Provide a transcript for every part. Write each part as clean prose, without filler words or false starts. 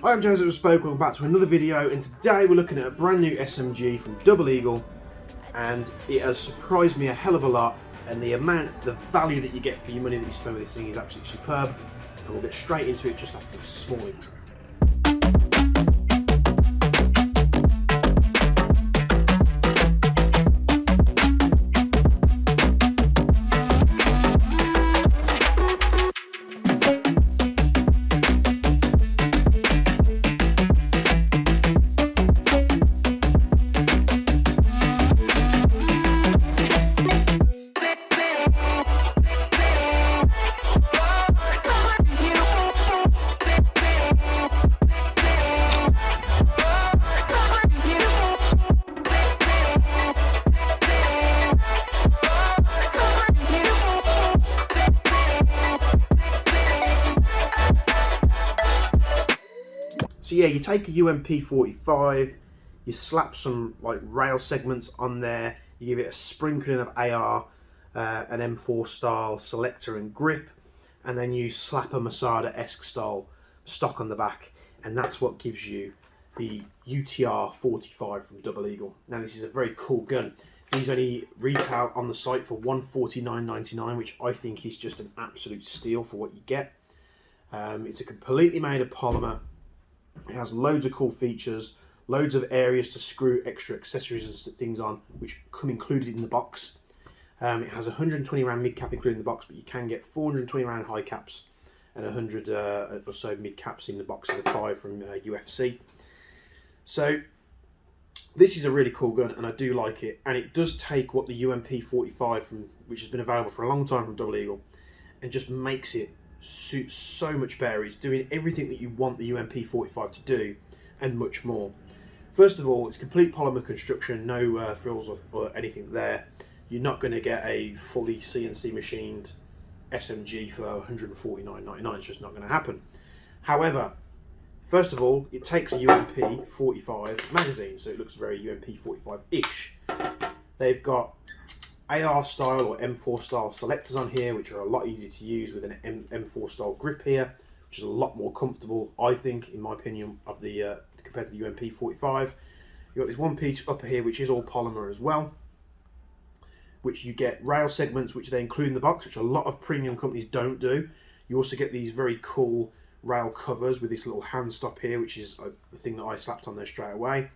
Hi, I'm James Spoke. Welcome back to another video, and today we're looking at a brand new SMG from Double Eagle, and it has surprised me a hell of a lot, and the value that you get for your money that you spend with this thing is absolutely superb, and we'll get straight into it just after this small intro. So yeah, you take a UTR45, you slap some like rail segments on there, you give it a sprinkling of AR, an M4 style selector and grip, and then you slap a Masada-esque style stock on the back, and that's what gives you the UTR45 from Double Eagle. Now this is a very cool gun. These only retail on the site for $149.99, which I think is just an absolute steal for what you get. It's a completely made of polymer. It has loads of cool features, loads of areas to screw extra accessories and things on, which come included in the box. It has 120 round mid cap included in the box, but you can get 420 round high caps and 100 or so mid caps in the box of the 5 from UFC. So this is a really cool gun, and I do like it. And it does take what the UTR45 which has been available for a long time from Double Eagle, and just makes it suit so much better. It's doing everything that you want the UTR45 to do and much more. First of all, it's complete polymer construction, no frills or anything there. You're not going to get a fully CNC machined SMG for $149.99. It's just not going to happen. However, first of all, it takes a UTR45 magazine, so it looks very UTR45-ish. They've got AR style or M4 style selectors on here, which are a lot easier to use with an M4 style grip here, which is a lot more comfortable, I think, in my opinion, of the compared to the UTR45. You've got this one piece upper here, which is all polymer as well, which you get rail segments, which they include in the box, which a lot of premium companies don't do. You also get these very cool rail covers with this little hand stop here, which is the thing that I slapped on there straight away.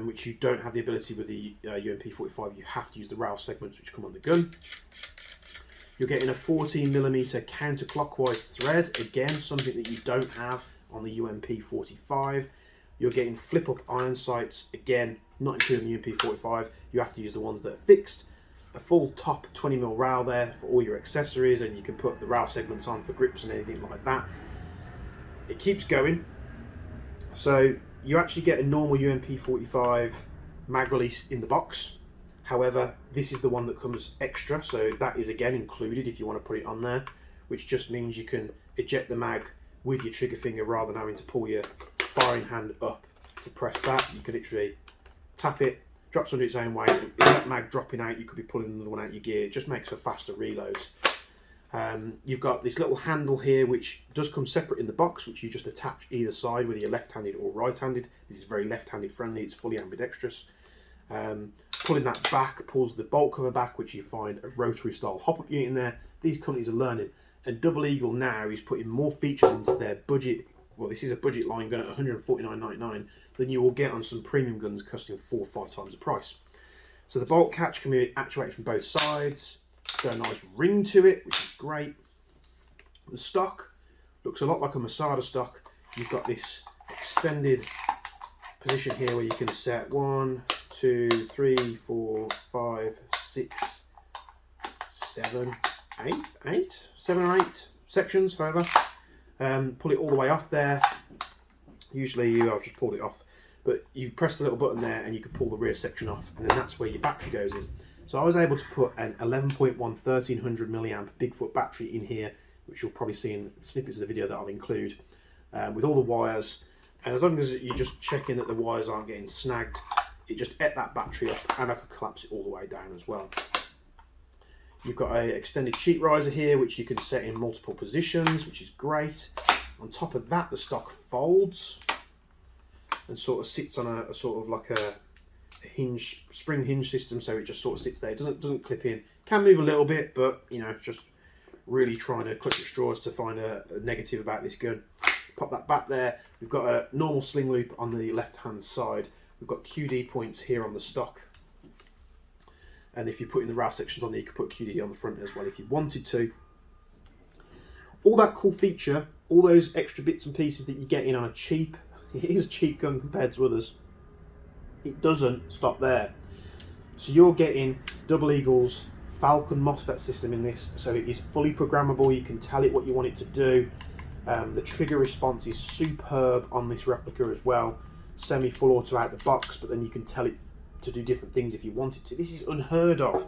Which you don't have the ability with the UTR45. You have to use the rail segments which come on the gun. You're getting a 14mm counterclockwise thread, again something that you don't have on the UTR45. You're getting flip-up iron sights, again not including the UTR45. You have to use the ones that are fixed. A full top 20mm rail there for all your accessories, and you can put the rail segments on for grips and anything like that. It keeps going. So you actually get a normal UTR45 mag release in the box. However, this is the one that comes extra, so that is again included if you want to put it on there, which just means you can eject the mag with your trigger finger rather than having to pull your firing hand up to press that. You can literally tap it, drops under its own weight. With that mag dropping out, you could be pulling another one out your gear. It just makes for faster reloads. You've got this little handle here which does come separate in the box, which you just attach either side, whether you're left-handed or right-handed. This is very left-handed friendly, it's fully ambidextrous. Pulling that back pulls the bolt cover back, which you find a rotary style hop-up unit in there. These companies are learning, and Double Eagle now is putting more features into their budget. Well, this is a budget line gun at $149.99 than you will get on some premium guns costing 4 or 5 times the price. So the bolt catch can be actuated from both sides. Got a nice ring to it, which is great. The stock looks a lot like a Masada stock. You've got this extended position here where you can set 1, 2, 3, 4, 5, 6, 7, 8, 7 or 8 sections, however. Pull it all the way off there. Usually I've just pulled it off, but you press the little button there and you can pull the rear section off, and then that's where your battery goes in. So I was able to put an 11.1 1300 milliamp Bigfoot battery in here, which you'll probably see in snippets of the video that I'll include, with all the wires. And as long as you're just checking that the wires aren't getting snagged, it just ate that battery up, and I could collapse it all the way down as well. You've got an extended sheet riser here, which you can set in multiple positions, which is great. On top of that, the stock folds and sort of sits on a sort of like a hinge, spring hinge system, so it just sort of sits there. It doesn't clip in. Can move a little bit, but you know, just really trying to clutch at straws to find a negative about this gun. Pop that back there. We've got a normal sling loop on the left hand side. We've got QD points here on the stock, and if you're putting the rail sections on there, you could put QD on the front as well if you wanted to. All that cool feature, all those extra bits and pieces that you get in on a cheap, it is a cheap gun compared to others, it doesn't stop there. So you're getting Double Eagle's Falcon MOSFET system in this, so it is fully programmable. You can tell it what you want it to do. The trigger response is superb on this replica as well. Semi full auto out the box, but then you can tell it to do different things if you want it to. This is unheard of.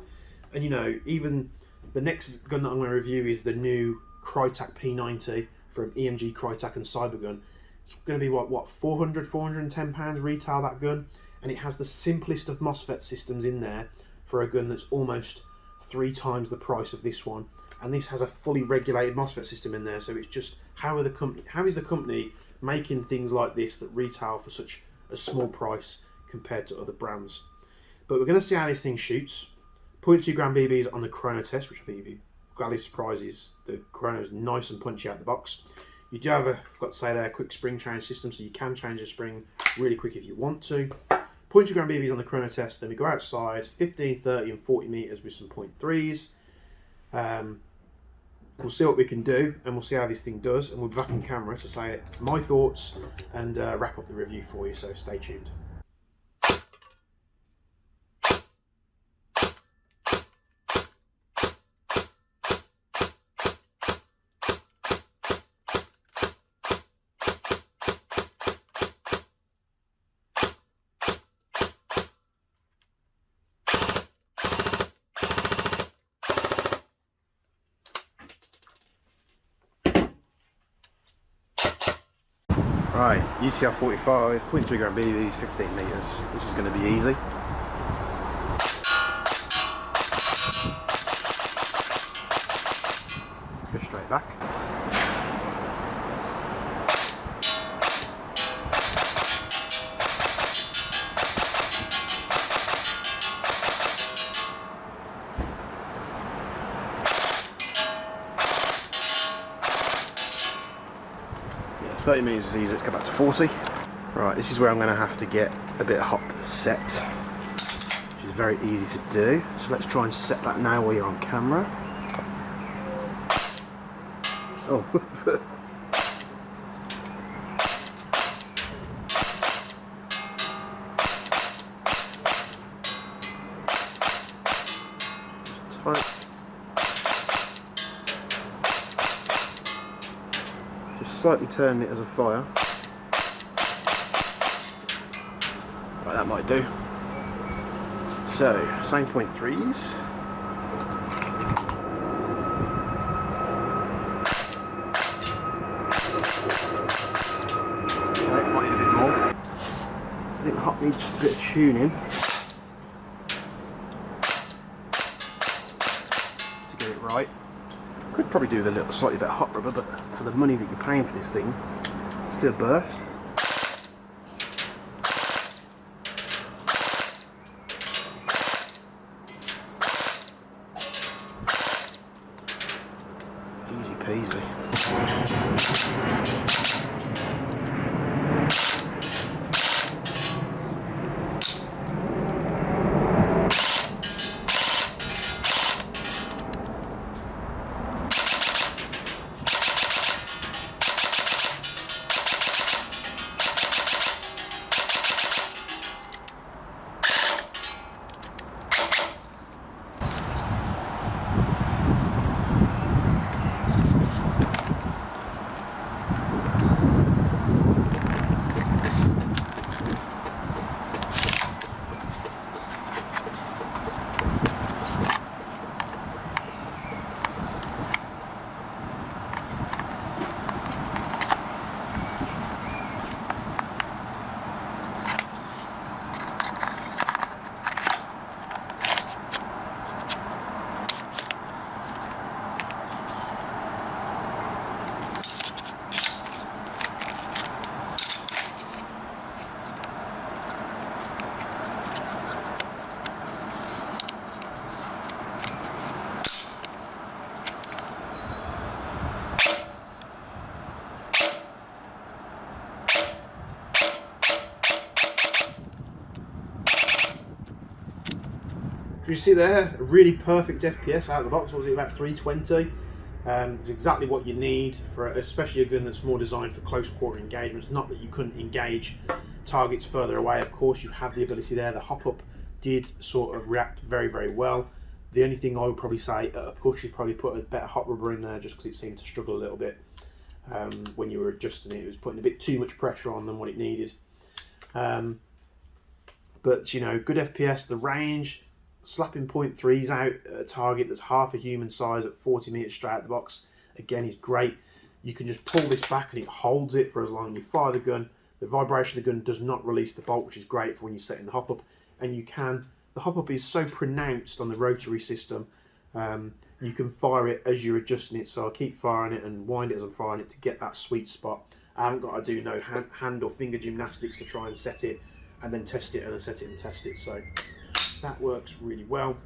And you know, even the next gun that I'm going to review is the new Crytek P90 from EMG Crytek and Cybergun. It's going to be what 410 pounds retail, that gun, and it has the simplest of MOSFET systems in there for a gun that's almost 3 times the price of this one. And this has a fully regulated MOSFET system in there, so it's just how is the company making things like this that retail for such a small price compared to other brands. But we're going to see how this thing shoots. 0.2 gram BBs on the chrono test, which I think you'd be gladly surprised is the chrono is nice and punchy out the box. You do have I've got to say there, a quick spring change system, so you can change the spring really quick if you want to. 0.2 gram BBs on the chrono test, then we go outside 15, 30 and 40 meters with some 0.3s. We'll see what we can do, and we'll see how this thing does, and we'll be back on camera to say my thoughts and wrap up the review for you, so stay tuned. Right, UTR45, 0.3 gram BBs, 15 meters. This is going to be easy. Let's go straight back. Yeah, 30 meters is easy. Let's go back to 40. Right, this is where I'm going to have to get a bit of hop set, which is very easy to do. So let's try and set that now while you're on camera. Oh. Tight. Just slightly turn it as a fire. Right, that might do. So, same 0.3s. Okay, might need a bit more. I think the hop needs a bit of tuning. Just to get it right. Could probably do with a little slightly bit of hot rubber, but for the money that you're paying for this thing, let's do a burst. Easy peasy. you see there, a really perfect FPS out of the box. What was it, about 320? It's exactly what you need for, especially a gun that's more designed for close quarter engagements. Not that you couldn't engage targets further away, of course you have the ability there. The hop up did sort of react very, very well. The only thing I would probably say at a push is probably put a better hot rubber in there, just because it seemed to struggle a little bit when you were adjusting it. It was putting a bit too much pressure on than what it needed. But you know, good FPS, the range, slapping .3s out at a target that's half a human size at 40 meters straight out the box, again, is great. You can just pull this back and it holds it for as long as you fire the gun. The vibration of the gun does not release the bolt, which is great for when you're setting the hop up. And you can, the hop up is so pronounced on the rotary system, you can fire it as you're adjusting it. So I'll keep firing it and wind it as I'm firing it to get that sweet spot. I haven't got to do no hand or finger gymnastics to try and set it and then test it and then set it and test it. So that works really well.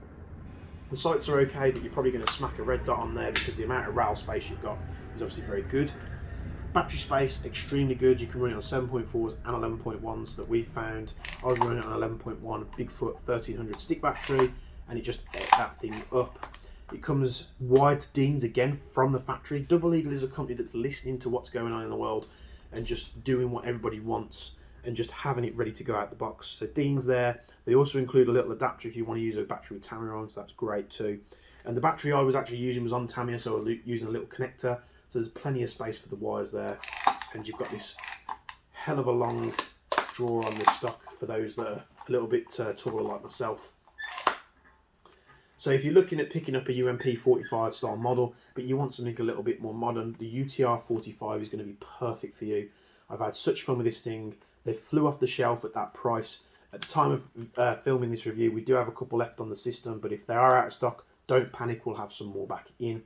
The sights are okay, but you're probably going to smack a red dot on there because the amount of rail space you've got is obviously very good. Battery space, extremely good. You can run it on 7.4s and 11.1s that we found. I was running it on 11.1 Bigfoot 1300 stick battery, and it just ate that thing up. It comes wired to Dean's again from the factory. Double Eagle is a company that's listening to what's going on in the world and just doing what everybody wants and just having it ready to go out the box. So Dean's there. They also include a little adapter if you want to use a battery with Tamiya on, so that's great too. And the battery I was actually using was on Tamiya, so I was using a little connector. So there's plenty of space for the wires there. And you've got this hell of a long drawer on this stock for those that are a little bit taller like myself. So if you're looking at picking up a UMP45 style model, but you want something a little bit more modern, the UTR45 is going to be perfect for you. I've had such fun with this thing. They flew off the shelf at that price. At the time of filming this review, we do have a couple left on the system, but if they are out of stock, don't panic, we'll have some more back in.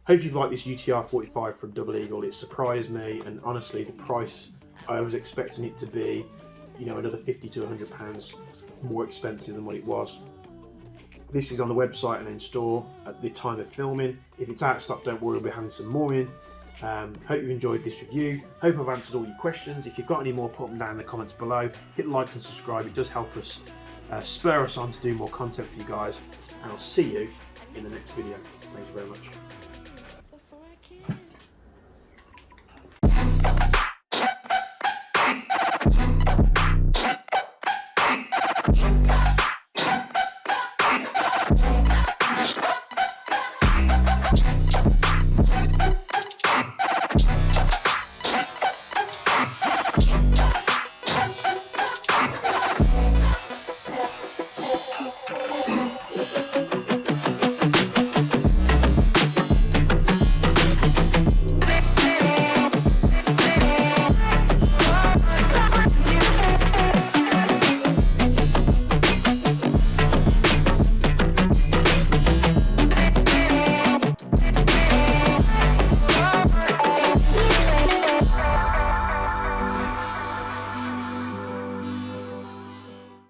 Hope you've liked this UTR45 from Double Eagle. It surprised me, and honestly, the price, I was expecting it to be, you know, another £50 to £100 more expensive than what it was. This is on the website and in store at the time of filming. If it's out of stock, don't worry, we'll be having some more in. Hope you've enjoyed this review. Hope I've answered all your questions. If you've got any more, put them down in the comments below. Hit like and subscribe. It does help us spur us on to do more content for you guys. And I'll see you in the next video. Thank you very much.